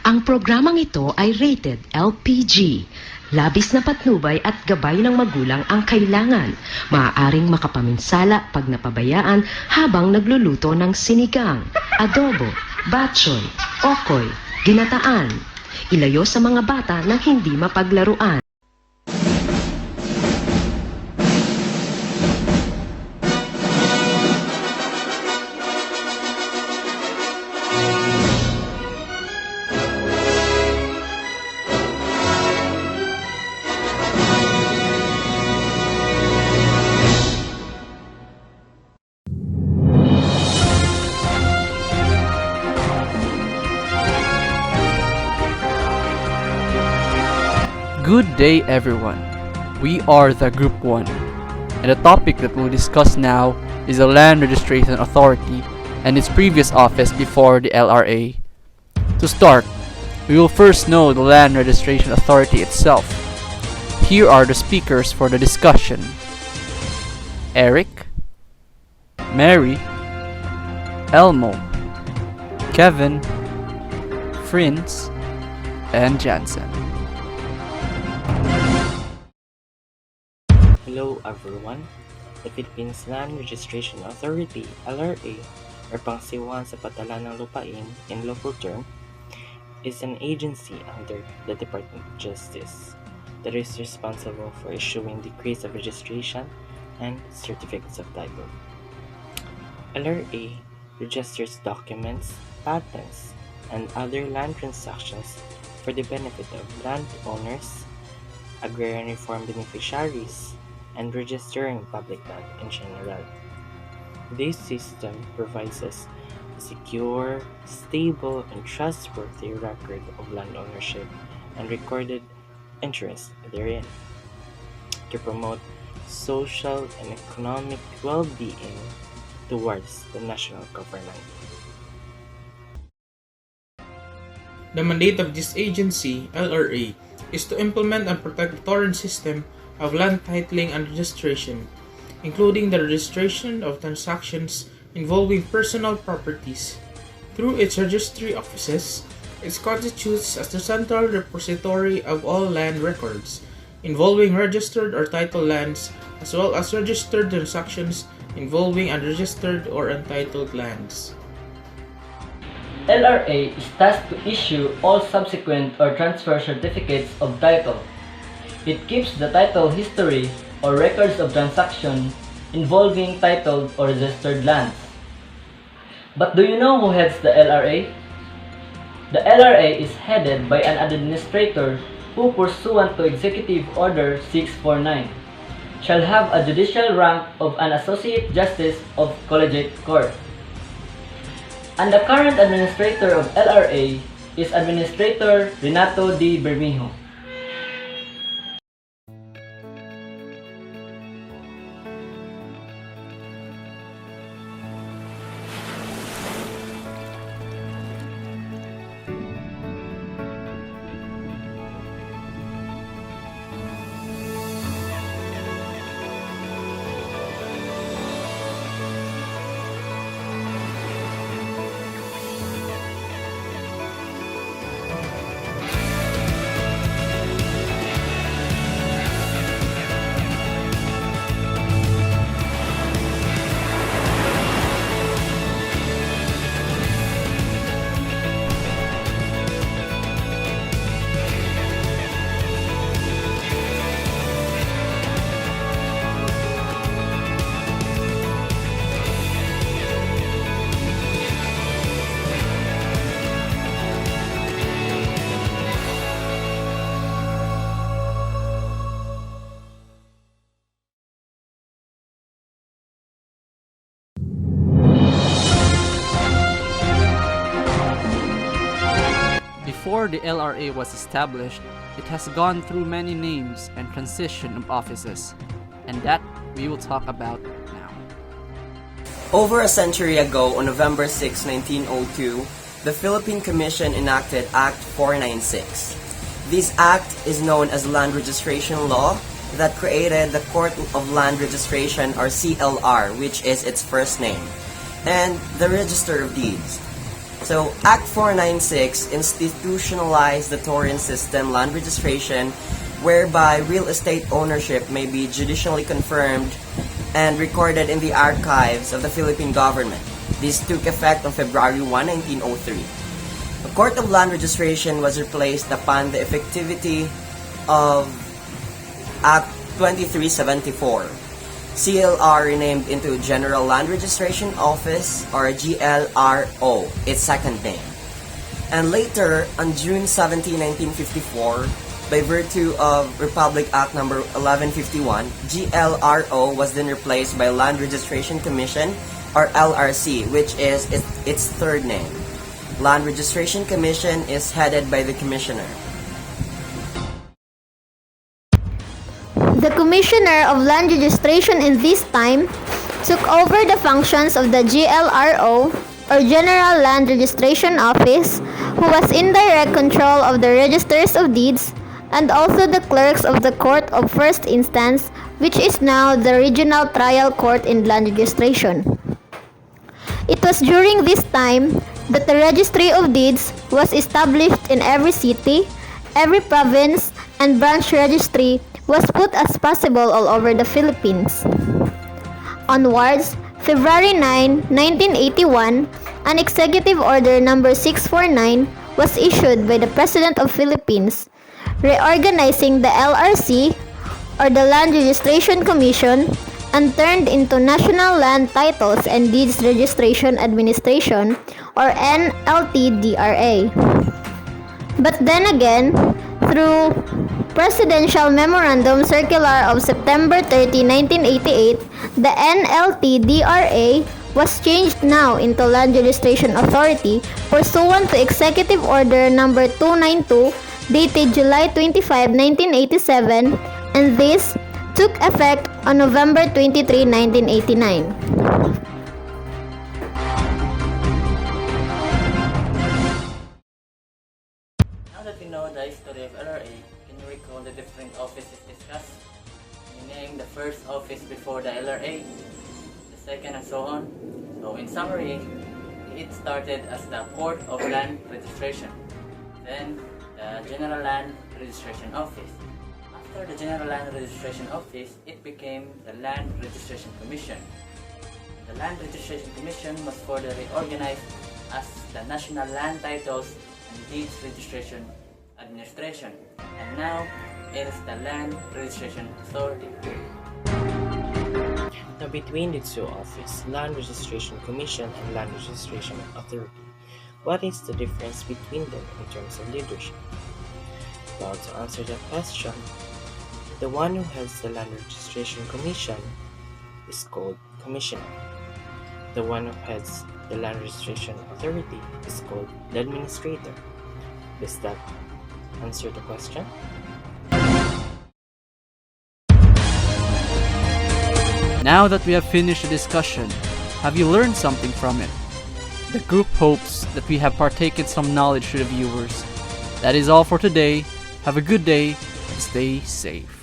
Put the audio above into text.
Ang programang ito ay rated LPG. Labis na patnubay at gabay ng magulang ang kailangan. Maaaring makapaminsala pag napabayaan habang nagluluto ng sinigang, adobo, batchoy, okoy, ginataan. Ilayo sa mga bata na hindi mapaglaruan. Good day everyone, we are the Group 1, and the topic that we'll discuss now is the Land Registration Authority and its previous office before the LRA. To start, we will first know the Land Registration Authority itself. Here are the speakers for the discussion: Eric, Mary, Elmo, Kevin, Frinz, and Jansen. Hello everyone. The Philippines Land Registration Authority, LRA, or pangsiwaan sa patala ng lupain in local term, is an agency under the Department of Justice that is responsible for issuing decrees of registration and certificates of title. LRA registers documents, patents, and other land transactions for the benefit of landowners, agrarian reform beneficiaries, and registering public land in general. This system provides us a secure, stable, and trustworthy record of land ownership and recorded interest therein to promote social and economic well-being towards the national government. The mandate of this agency, LRA, is to implement and protect the torrent system of land titling and registration, including the registration of transactions involving personal properties. Through its registry offices, it constitutes as the central repository of all land records involving registered or titled lands, as well as registered transactions involving unregistered or untitled lands. LRA is tasked to issue all subsequent or transfer certificates of title. It keeps the title history or records of transaction involving titled or registered lands. But do you know who heads the LRA? The LRA is headed by an administrator who, pursuant to Executive Order 649, shall have a judicial rank of an Associate Justice of Collegiate Court. And the current administrator of LRA is Administrator Renato D. Bermejo. Before the LRA was established, it has gone through many names and transition of offices, and that we will talk about now. Over a century ago, on November 6, 1902, the Philippine Commission enacted Act 496. This act is known as Land Registration Law that created the Court of Land Registration, or CLR, which is its first name, and the Register of Deeds. So, Act 496 institutionalized the Torrent system land registration, whereby real estate ownership may be judicially confirmed and recorded in the archives of the Philippine government. This took effect on February 1, 1903. The Court of Land Registration was replaced upon the effectivity of Act 2374. CLR renamed into General Land Registration Office, or GLRO, its second name. And later, on June 17, 1954, by virtue of Republic Act No. 1151, GLRO was then replaced by Land Registration Commission, or LRC, which is its third name. Land Registration Commission is headed by the Commissioner. The Commissioner of Land Registration in this time took over the functions of the GLRO, or General Land Registration Office, who was in direct control of the registers of deeds and also the clerks of the Court of First Instance, which is now the Regional Trial Court in Land Registration. It was during this time that the Registry of Deeds was established in every city, every province, and branch registry was put as possible all over the Philippines. Onwards, February 9, 1981, an Executive Order No. 649 was issued by the President of Philippines, reorganizing the LRC, or the Land Registration Commission, and turned into National Land Titles and Deeds Registration Administration, or NLTDRA. But then again, through Presidential Memorandum Circular of September 30, 1988, the NLTDRA was changed now into Land Registration Authority pursuant to Executive Order No. 292 dated July 25, 1987, and this took effect on November 23, 1989. Now that we know the history of LRA, can you recall the different offices discussed? Meaning the first office before the LRA, the second, and so on. So in summary, it started as the Court of Land Registration, then the General Land Registration Office. After the General Land Registration Office, it became the Land Registration Commission. The Land Registration Commission was further reorganized as the National Land Titles and Deeds Registration Administration, and now it is the Land Registration Authority. Now, between the two offices, Land Registration Commission and Land Registration Authority, what is the difference between them in terms of leadership? Well, to answer that question, the one who heads the Land Registration Commission is called Commissioner. The one who heads the Land Registration Authority is called the Administrator. Does that answer the question? Now that we have finished the discussion, have you learned something from it? The group hopes that we have partaken some knowledge to the viewers. That is all for today. Have a good day and stay safe.